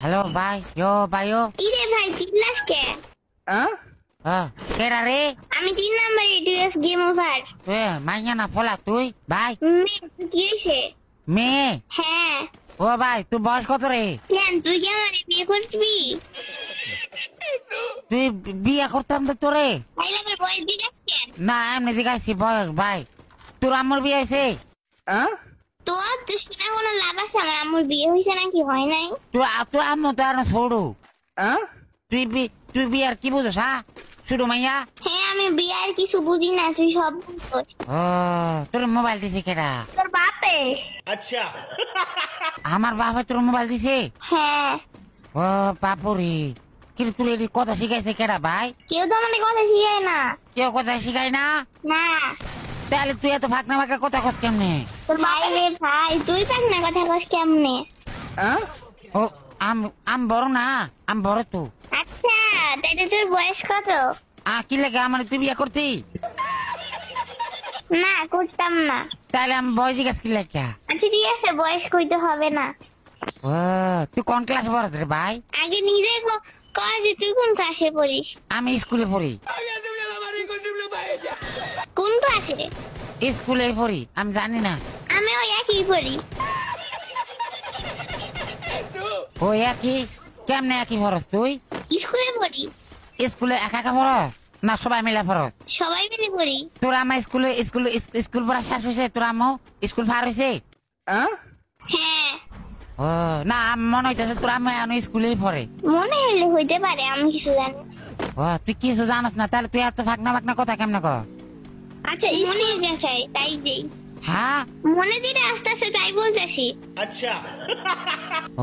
Hello ভাই, ভাইও কিরে ভাই চিল্লাস কে? কেরা রে? আমি 3 নাম্বার এডিএফ গেম ওভার। তুই মাইয়া না ফলা তুই ভাই কি হয়েছে? মেয়ে? হ্যাঁ। ও ভাই তুই বয়স কত রে? কেন তুই কি আমার বিয়ে করবি? তুই বিয়ে করতাম তো তোরে? তাইলে আমার বয়স জিজ্ঞাস কেন? না এমনি জিজ্ঞাসি বয়স ভাই। তোর আম্মুর বিয়ে হয়েছে? তুই শুনে কোনো লাভ আছে? আমার আম্মুর বিয়ে হয়েছে নাকি হয় নাই? তোর আম্মু তো আর ছোড়ু। তুই বিয়ার কি বুঝোস হ্যাঁ? শুধু মাইয়া? হ্যাঁ আমি বিয়ার কিছু বুঝি না, তুই সব বুঝছিস। ও তোর মোবাইল দিছে কেডা? তোর বাপে। अच्छा আমার বাবা তোর মোবাইল দিছে? হ্যাঁ। ও বাপুরি, কিন্তু তুই এই কথা শিখাইছে কেডা ভাই? কেউ তো আমাদের কথা শিখায় না। কেউ কথা শিখাই না? না। তাহলে তুই এত ফাঁকনা ফাঁকনা কথা কস কেমনে? তোর বাইরে ভাই তুই পাক না কথা কস কেমনে? ও আম বড় না, আম বড় তো। আচ্ছা তাইলে তোর বয়স কত? কি লাগে আমার তুই বিয়ে করতি? না করতাম না। তাহলে আমি বয়স জিজ্ঞাসা কি লাগে? আচ্ছা ঠিক আছে বয়স কইতে হবে না। ও তুই কোন ক্লাসে পড়াস রে ভাই? আগে নিজে যে তুই কোন ক্লাসে পড়িস? আমি স্কুলে পড়ি। কোন ক্লাসে? স্কুলে পড়ি, আমি জানি না। আমি ওই একই পড়ি। ও একই? কেমনে একই পড়স তুই? স্কুলে পড়ি। স্কুলে একা একা পড়স না সবাই মিলে পড়স? সবাই মিলে পড়ি। তোর আমার স্কুল পড়া শেষ হয়েছে? তোর আম্মু স্কুল পার হয়েছে? হ্যাঁ। ও না মনে হইতেছে তোর আম্মু এখন স্কুলেই পড়ে। মনে হলে হইতে পারে, আমি কিছু জানি না। ও তুই কিছু জানাস না, তাহলে তুই এত ফাঁকনা ফাঁকনা কথা কেমনে কর? আচ্ছা মনে যা চাই তাই দেই। হ্যাঁ মনে যেটা আস্তে আস্তে তাই বলতেছি। अच्छा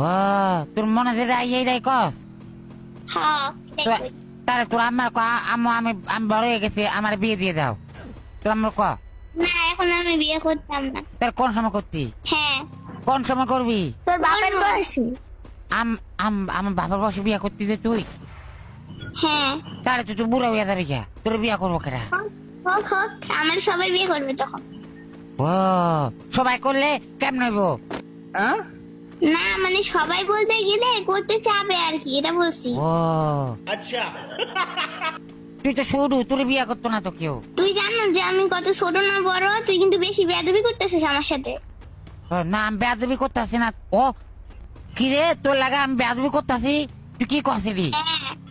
ও তোর মনে যেটা এইটাই কর। হ্যাঁ এটাই কই। তাহলে তোর আম্মার ক আম্মু আমি বড় হয়ে গেছি, আমার বিয়ে দিয়ে দাও। তোর আম্মুর ক না এখন আমি বিয়ে করতাম না। তোর কোন সময় করতি? হ্যাঁ। কোন সময় করবি? তোর বাপের বয়সী? আমার বাবার বসে বিয়ে করতি যে তুই? হ্যাঁ। তাহলে তুই বুড়া হইয়া যাবি কে? তোর বিয়ে করবো কেটা? হোক হোক আমার সবাই বিয়ে করবে তখন। ও সবাই করলে কেমন হইব? না মানে সবাই বলতে গেলে করতে চাবে আর কি, এটা বলছি। ও अच्छा তুই তো শুরু, তোর বিয়ে করতো না তো কেউ। তুই জানো যে আমি কত ছোট না বড়? তুই কিন্তু বেশি বেয়াদবি করতেছিস আমার সাথে। ও, না আমি বেয়াদবি করতেছি না। ও কি রে তোর লাগা আমি বেয়াদবি করতেছি? তুই কি করছিলি?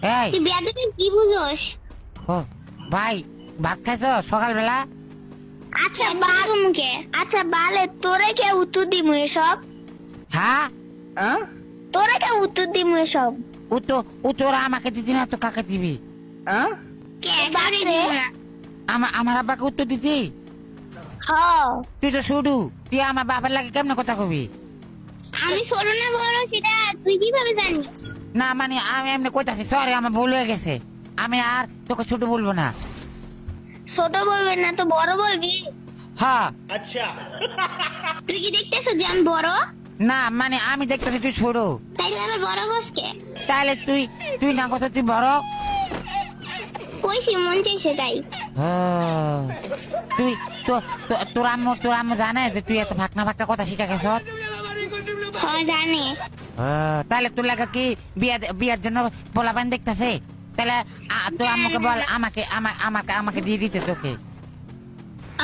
হ্যাঁ এই তুই বেয়াদবি কি বুঝোস? ও ভাই ভাত খাইছ সকালবেলা? আচ্ছা বাল মুখে। আচ্ছা বালে তোরে কে উত্তর দিমু এসব? হ্যাঁ তোরে কে উত্তর দিমু এসব? উত্তর আমাকে দিতি না তো কাকে দিবি? কে গাড়ি রে? আমার আব্বাকে উত্তর দিতি? হ্যাঁ। তুই তো শুধু তুই আমার বাবার লাগে কেমনে কথা কবি? আমি ছোট না বড় সেটা তুই কিভাবে জানিস? না মানে আমি এমনি কইতাছি, সরি আমার ভুল হয়ে গেছে। আমি আর তোকে ছোট বলবো না। ছোট বলবি না তো বড় বলবি? হ্যাঁ। अच्छा তুই কি দেখতেছ যে আমি বড়? না মানে আমি দেখতেছি তুই ছোট। তাইলে আমার বড় গোসকে? তাহলে তুই না কথা তুই বড়। কইছি মন চাইছে তাই। ও, তুই তোর আম্মু জানে যে তুই এত ফাঁকনা ফাঁকনা কথা শিখা গেছ? হ্যাঁ জানে। তাহলে তোর লাগা কি বিয়ার জন্য পোলাপান দেখতেছে? তাহলে তোর আম্মুকে বল আমাকে দিয়ে দিতে তোকে।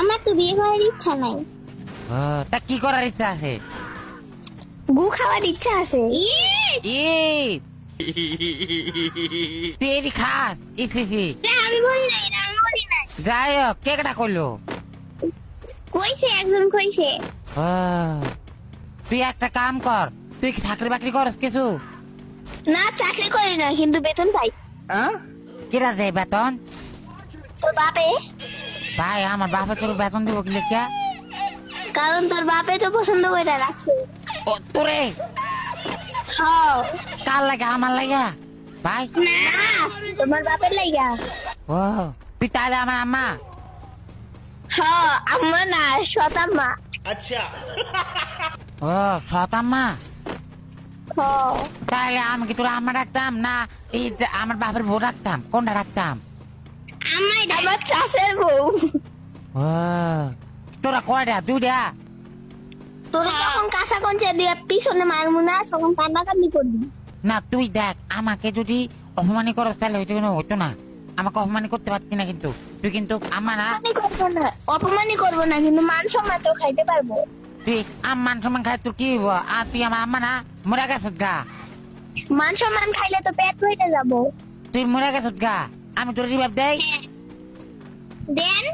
আমার তো বিয়ে করার ইচ্ছা নাই। তা কি করার ইচ্ছা আছে? গু খাওয়ার ইচ্ছা আছে। তুই এদি খাস? ইসি আমি বলি নাই, আমি বলি নাই। যাই হোক কে কেটা করলো? কইছে একজন কইছে। তুই একটা কাম কর, তুই কি চাকরি বাকরি করস কিছু? না চাকরি করি না কিন্তু বেতন পাই। কিরা দে বেতন? তোর বাপে? ভাই আমার বাপে তোর বেতন দিব কি লেখা? কারণ তোর বাপে তো পছন্দ করে রাখছে। ও তোরে? হ্যাঁ। কার লাগা? আমার লাগা ভাই? না তোমার বাপের লাইগা। ও তুই তাহলে আমার আম্মা? হ্যাঁ আম্মা না শতাম্মা। अच्छा ও সৎ আম্মা? হ্যাঁ। তাহলে আমি কি তোর আম্মা রাখতাম না এই আমার বাপের বউ রাখতাম? কোনটা রাখতাম? আমার চাষের বউ। ও তোরা কয়টা? দুইটা? তোরা যখন কাঁচা কঞ্চা দিয়ে পিছনে মারমু না তখন কান্নাকান্নি করবি। না তুই দেখ আমাকে যদি অপমানি করো তাহলে হয়তো কোনো হতো না, আমাকে অপমানি করতে পারতি না কিন্তু তুই কিন্তু আমার না অপমানই করবো না কিন্তু মান সম্মান তো খাইতে পারবো। তুই মান সম্মান খাই তোর কি হইব? আর তুই আমার আম্মা না মরে গেছত গা, মান সম্মান খাইলে তো পেট ভরে যাবো। তুই মরে গেছত গা, আমি তোর রিভাইভ দেই। দেন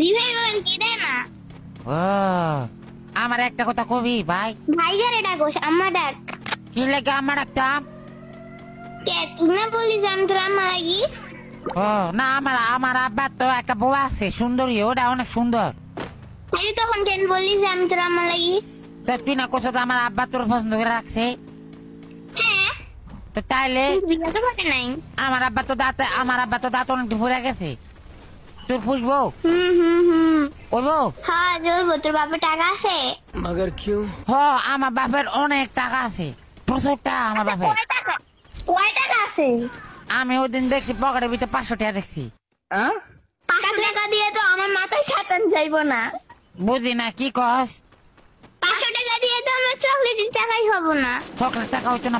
রিভাইভার কি দেন না? ও আমার একটা কথা কবি ভাই, ভাইগারে ডাকোস আম্মা ডাক। কি লাগে আমার ডাকতাম? কে তুই না বলিস আমি তোর আম্মা লাগি? ও না আমার আমার আব্বার তো একটা বউ আছে সুন্দরী, ওটা অনেক সুন্দর। তুই তখন কেন বলিস আমি তোর আম্মা লাগি? তো তুই না কোথাও আমার আব্বা তোর পছন্দ করে রাখছে, হ্যাঁ তো তাইলে কিন্তু বিয়ে তো করে নাই। আমার আব্বা তো দাঁত অনেক ফুরে গেছে, তোর ফুসবো হুম ওইবো? হ্যাঁ জলবো। তোর বাপের টাকা আছে? হ আমার বাপের অনেক টাকা আছে, প্রচুর টাকা আমার বাপের। কয় টাকা আছে? আমি ওই দিন দেখছি পকেটের ভিতরে 500 টাকা দেখছি। 500 টাকা দিয়ে তো আমার মাথায় সাতান যাইবো না। বুঝি না কি কস? 500 টাকা দিয়ে তো আমার চকলেটের টাকাই হবো না। চকলেট টাকা হইতো না,